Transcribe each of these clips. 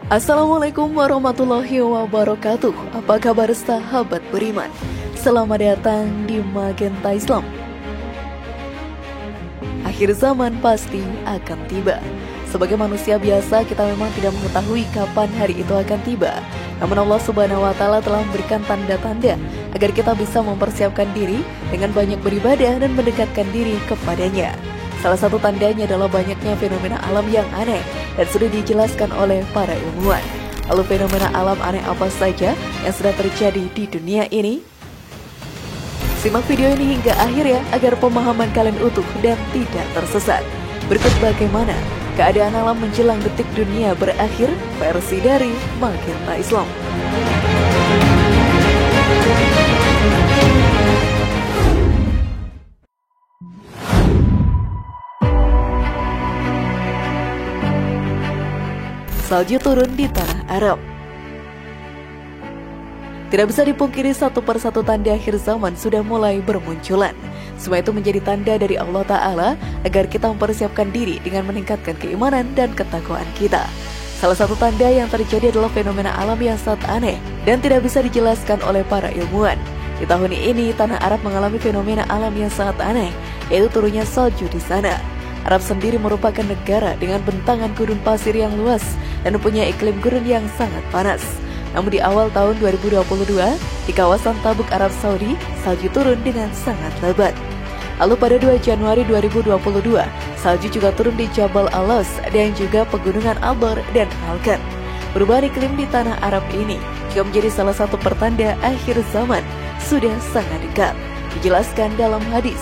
Assalamualaikum warahmatullahi wabarakatuh. Apa kabar sahabat beriman? Selamat datang di Magenta Islam. Akhir zaman pasti akan tiba. Sebagai manusia biasa, kita memang tidak mengetahui kapan hari itu akan tiba. Namun Allah Subhanahu wa Ta'ala telah memberikan tanda-tanda agar kita bisa mempersiapkan diri dengan banyak beribadah dan mendekatkan diri kepadanya. Salah satu tandanya adalah banyaknya fenomena alam yang aneh dan sudah dijelaskan oleh para ilmuwan. Lalu fenomena alam aneh apa saja yang sudah terjadi di dunia ini? Simak video ini hingga akhir ya, agar pemahaman kalian utuh dan tidak tersesat. Berikut bagaimana keadaan alam menjelang detik dunia berakhir versi dari Magenta Islam. Salju turun di tanah Arab. Tidak bisa dipungkiri, satu persatu tanda akhir zaman sudah mulai bermunculan. Semua itu menjadi tanda dari Allah Ta'ala agar kita mempersiapkan diri dengan meningkatkan keimanan dan ketakwaan kita. Salah satu tanda yang terjadi adalah fenomena alam yang sangat aneh dan tidak bisa dijelaskan oleh para ilmuwan. Di tahun ini, tanah Arab mengalami fenomena alam yang sangat aneh, yaitu turunnya salju di sana. Arab sendiri merupakan negara dengan bentangan gurun pasir yang luas dan mempunyai iklim gurun yang sangat panas. Namun di awal tahun 2022, di kawasan Tabuk, Arab Saudi, salju turun dengan sangat lebat. Lalu pada 2 Januari 2022, salju juga turun di Jabal Alas dan juga pegunungan Albar dan Alkan. Perubahan iklim di tanah Arab ini juga menjadi salah satu pertanda akhir zaman sudah sangat dekat. Dijelaskan dalam hadis,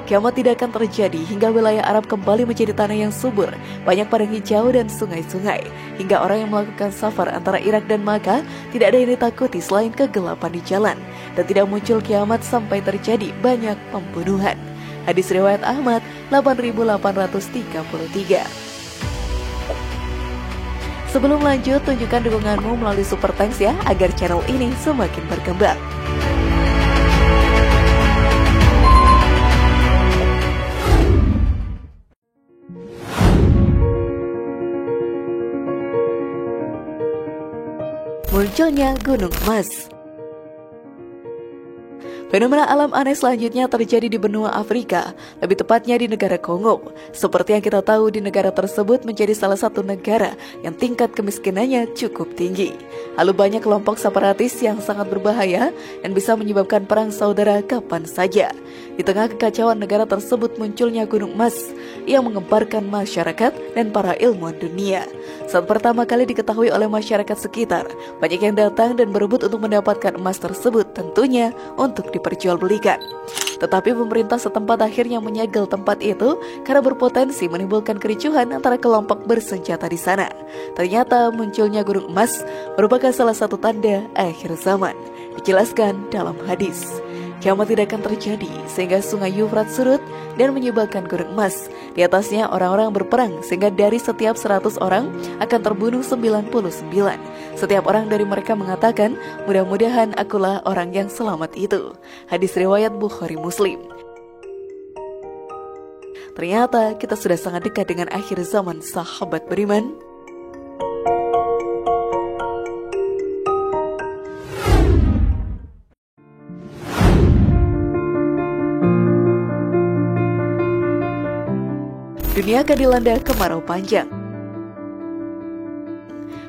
kiamat tidak akan terjadi hingga wilayah Arab kembali menjadi tanah yang subur, banyak padang hijau dan sungai-sungai, hingga orang yang melakukan safar antara Irak dan Makkah tidak ada yang ditakuti selain kegelapan di jalan, dan tidak muncul kiamat sampai terjadi banyak pembunuhan. Hadis riwayat Ahmad 8833. Sebelum lanjut, tunjukkan dukunganmu melalui Super Thanks ya, agar channel ini semakin berkembang. Munculnya Gunung Emas. Fenomena alam aneh selanjutnya terjadi di benua Afrika, lebih tepatnya di negara Kongo. Seperti yang kita tahu, di negara tersebut menjadi salah satu negara yang tingkat kemiskinannya cukup tinggi. Lalu banyak kelompok separatis yang sangat berbahaya dan bisa menyebabkan perang saudara kapan saja. Di tengah kekacauan negara tersebut munculnya Gunung Emas yang mengemparkan masyarakat dan para ilmuwan dunia. Saat pertama kali diketahui oleh masyarakat sekitar, banyak yang datang dan berebut untuk mendapatkan emas tersebut, tentunya untuk diperjualbelikan. Tetapi pemerintah setempat akhirnya menyegel tempat itu karena berpotensi menimbulkan kericuhan antara kelompok bersenjata di sana. Ternyata munculnya Gunung Emas merupakan salah satu tanda akhir zaman. Dijelaskan dalam hadis, kiamat tidak akan terjadi sehingga sungai Yufrat surut dan menyebabkan gunung emas. Di atasnya orang-orang berperang sehingga dari setiap 100 orang akan terbunuh 99. Setiap orang dari mereka mengatakan, mudah-mudahan akulah orang yang selamat itu. Hadis riwayat Bukhari Muslim. Ternyata kita sudah sangat dekat dengan akhir zaman sahabat beriman. Dunia akan dilanda kemarau panjang.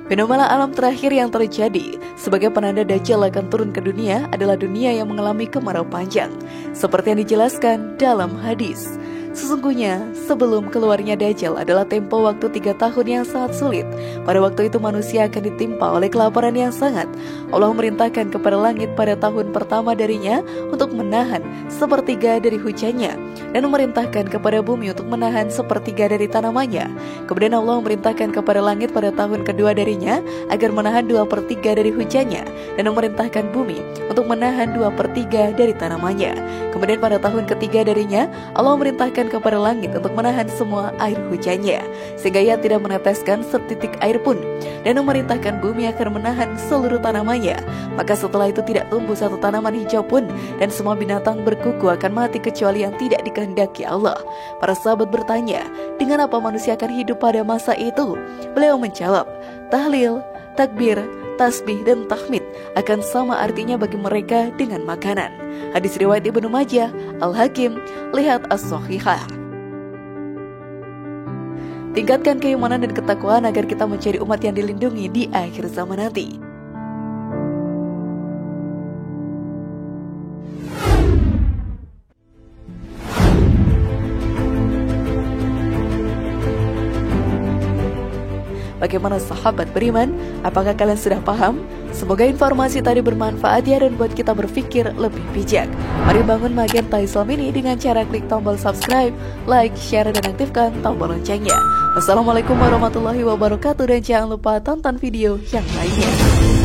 Fenomena alam terakhir yang terjadi sebagai penanda Dajjal akan turun ke dunia adalah dunia yang mengalami kemarau panjang. Seperti yang dijelaskan dalam hadis, sesungguhnya sebelum keluarnya Dajjal adalah tempo waktu 3 tahun yang sangat sulit. Pada waktu itu manusia akan ditimpa oleh kelaparan yang sangat. Allah memerintahkan kepada langit pada tahun pertama darinya untuk menahan 1/3 dari hujannya, dan memerintahkan kepada bumi untuk menahan 1/3 dari tanamannya. Kemudian Allah memerintahkan kepada langit pada tahun kedua darinya agar menahan 2/3 dari hujannya, dan memerintahkan bumi untuk menahan 2/3 dari tanamannya. Kemudian pada tahun ketiga darinya Allah memerintahkan kepada langit untuk menahan semua air hujannya, sehingga ia tidak meneteskan setitik air pun, dan memerintahkan bumi akan menahan seluruh tanamannya. Maka setelah itu tidak tumbuh satu tanaman hijau pun, dan semua binatang berkuku akan mati kecuali yang tidak dikehendaki Allah. Para sahabat bertanya, dengan apa manusia akan hidup pada masa itu? Beliau menjawab, tahlil, takbir, tasbih, dan tahmid akan sama artinya bagi mereka dengan makanan. Hadis riwayat Ibnu Majah, Al-Hakim, lihat As-Sahihah. Tingkatkan keimanan dan ketakwaan agar kita menjadi umat yang dilindungi di akhir zaman nanti. Bagaimana sahabat beriman? Apakah kalian sudah paham? Semoga informasi tadi bermanfaat ya dan buat kita berpikir lebih bijak. Mari bangun Magenta Islam ini dengan cara klik tombol subscribe, like, share, dan aktifkan tombol loncengnya. Wassalamualaikum warahmatullahi wabarakatuh dan jangan lupa tonton video yang lainnya.